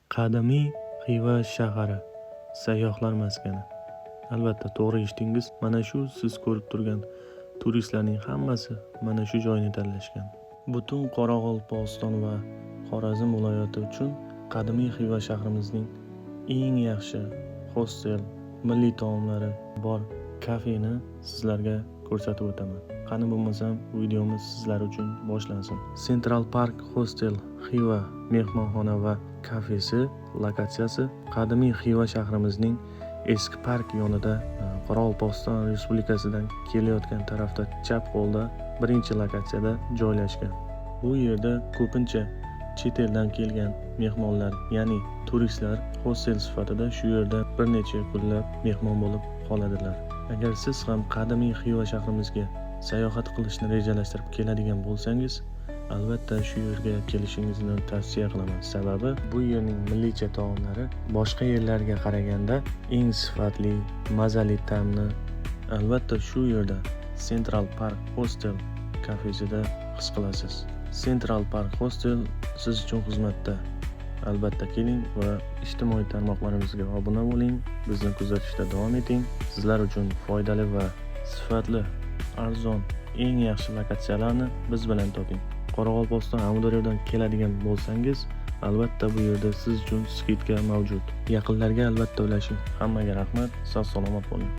Qadimiy Xiva shahari, sayyohlar maskani. Albatta, to'g'ri eshitdingiz. Mana shu siz ko'rib turgan turistlarning hammasi mana shu joyni tanlashgan. Butun Qoraqalpog'iston va Xorazm viloyati uchun qadimiy Xiva shahrimizning eng yaxshi hostel, milliy taomlari bor kafeni sizlarga ko'rsatib o'taman. Qani bo'lmasam, videomiz sizlar uchun boshlansin. Central Park Hostel Xiva mehmonxona va kafesi lokatsiyasi qadimiy Xiva shahrimizning eski park yonida, Qoraqalpog'iston Respublikasidan kelayotgan tarafda chap qo'lda birinchi lokatsiyada joylashgan. Bu yerda ko'pincha chet eldan kelgan mehmonlar, ya'ni turistlar hostel sifatida shu yerda bir necha kunlab mehmon bo'lib qoladilar. Agar siz ham qadimiy Xiva shahrimizga sayohat qilishni rejalashtirib keladigan bo'lsangiz, albatta shu yerga kelishingizni tavsiya qilaman. Sababi bu yerning milliycha taomlari boshqa yerlarga qaraganda eng sifatli, mazali ta'mni albatta shu yerda Central Park Hostel kafesida his qilasiz. Central Park Hostel siz uchun xizmatda. Albatta keling va ijtimoiy tarmoqlarimizga obuna bo'ling, bizni kuzatishda davom eting. Sizlar uchun foydali va sifatli, arzon, eng yaxshi lokatsiyalarni biz bilan toping. Qoraqalpog'iston Amudaryodan keladigan bo'lsangiz, albatta bu yerda siz uchun skidka mavjud. Yaqinlarga albatta ulashing. Hammaga rahmat, sog' salomat bo'ling.